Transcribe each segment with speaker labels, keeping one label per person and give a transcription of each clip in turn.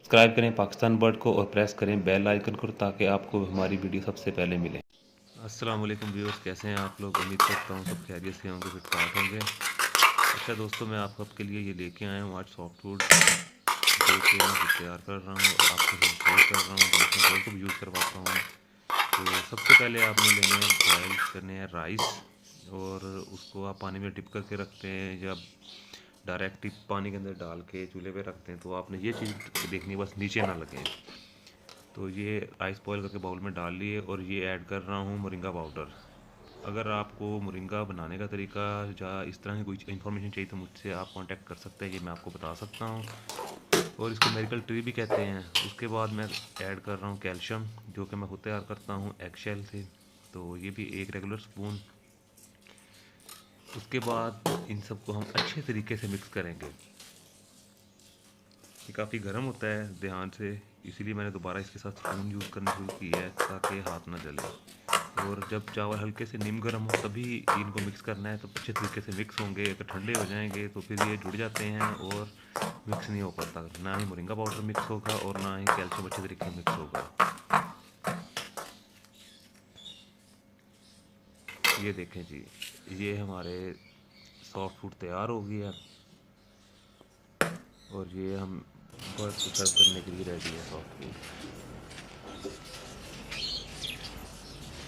Speaker 1: Subscribe करें Pakistan bird को और प्रेस करें बेल आइकन को ताकि आपको हमारी वीडियो सबसे पहले मिले। अस्सलाम वालेकुम व्यूअर्स, कैसे हैं आप लोग? उम्मीद करता हूँ सब खैरियत से होंगे, फिट फाट होंगे। अच्छा दोस्तों, मैं आप सबके लिए ये लेके आया हूँ आज सॉफ्ट फूड जो कि मैं तैयार कर रहा हूँ और आपके साथ शेयर कर रहा हूँ, तो इसमें बर्ड को भी यूज़ करवाता हूँ। तो सबसे पहले आपने लेने हैं बॉयल करने हैं राइस, और उसको आप पानी में डिप करके रखते हैं या डायरेक्ट पानी के अंदर डाल के चूल्हे पे रखते हैं। तो आपने ये चीज़ देखनी बस नीचे ना लगे। तो ये राइस बॉयल करके बाउल में डाल लिए और ये ऐड कर रहा हूँ मोरिंगा पाउडर। अगर आपको मोरिंगा बनाने का तरीका या इस तरह की कोई इन्फॉर्मेशन चाहिए तो मुझसे आप कांटेक्ट कर सकते हैं, ये मैं आपको बता सकता हूँ। और इसको मेडिकल ट्री भी कहते हैं। उसके बाद मैं ऐड कर रहा हूँ कैल्शियम, जो कि मैं खुद तैयार करता हूँ एग शेल से। तो ये भी एक रेगुलर स्पून। उसके बाद इन सबको हम अच्छे तरीके से मिक्स करेंगे। ये काफ़ी गर्म होता है ध्यान से, इसीलिए मैंने दोबारा इसके साथ स्पून यूज़ करना शुरू किया है ताकि हाथ ना जले। और जब चावल हल्के से नीम गर्म हो तभी इनको मिक्स करना है, तो अच्छे तरीके से मिक्स होंगे। अगर ठंडे हो जाएंगे तो फिर ये जुड़ जाते हैं और मिक्स नहीं हो पाता। ना ही मोरिंगा पाउडर मिक्स होगा और ना ही कैल्शियम अच्छे तरीके से मिक्स होगा। ये देखें जी, ये हमारे सॉफ्ट फूड तैयार हो गया और ये हम बर्ड को सर्व करने के लिए रेडी है सॉफ्ट फूड।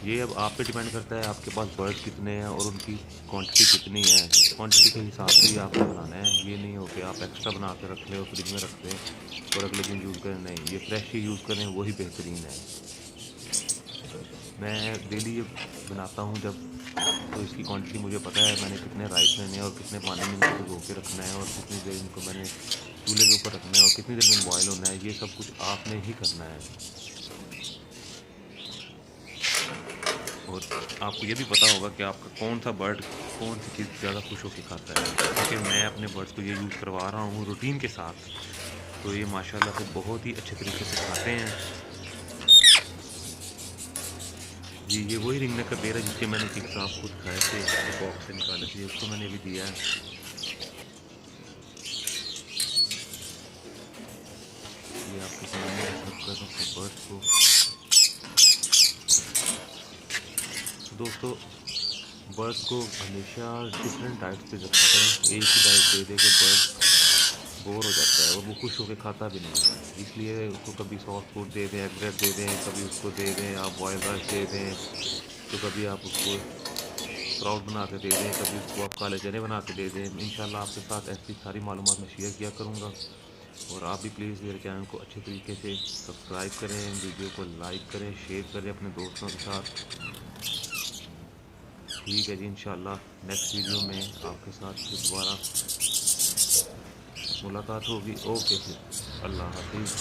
Speaker 1: ये अब आप पे डिपेंड करता है आपके पास बर्ड कितने हैं और उनकी क्वांटिटी कितनी है। क्वांटिटी के हिसाब से ही आपने बनाना है। ये नहीं हो कि आप एक्स्ट्रा बना के रख लें और फ्रिज में रख दें और अगले दिन यूज़ करें। नहीं, ये फ्रेश ही यूज़ करें, वही बेहतरीन है। मैं डेली ये बनाता हूँ जब, तो इसकी क्वांटिटी मुझे पता है मैंने कितने राइस लेने हैं और कितने पानी में इनको भिगो के रखना है और कितनी देर इनको मैंने चूल्हे के ऊपर रखना है और कितनी देर में बॉयल होना है। ये सब कुछ आपने ही करना है। और आपको ये भी पता होगा कि आपका कौन सा बर्ड कौन सी चीज़ ज़्यादा खुश होकर खाता है। क्योंकि मैं अपने बर्ड्स को ये यूज़ करवा रहा हूँ रूटीन के साथ, तो ये माशाल्लाह से बहुत ही अच्छे तरीके से खाते हैं। जी, ये वही रिंगने का पेड़ है जिसके मैंने चिप्स आप खुद खाए थे, बॉक्स से निकाले थे, उसको मैंने भी दिया है। ये आपके सामने सर्व कर रहा हूँ बर्ड्स को। तो दोस्तों, बर्ड्स को हमेशा डिफरेंट डाइट्स पे रखा करें। एक ही डाइट दे दे के बर्ड बोर हो जाता है और वो खुश होकर खाता भी नहीं है। इसलिए उसको कभी सॉफ्ट फूड दे दें, एग ब्रेड दे दें, कभी उसको दे दें आप बॉयल राइस दे दें, तो कभी आप उसको स्प्राउट बना के दे दें, कभी उसको आप काले चने बना के दे दें। इंशाल्लाह आपके साथ ऐसी सारी मालूमात मैं शेयर किया करूँगा। और आप भी प्लीज़ मेरे चैनल को अच्छे तरीके से सब्सक्राइब करें, वीडियो को लाइक करें, शेयर करें अपने दोस्तों के साथ। ठीक है जी, इंशाल्लाह नेक्स्ट वीडियो में आपके साथ फिर दोबारा मुलाकात होगी। ओके, फिर अल्लाह हाफिज़।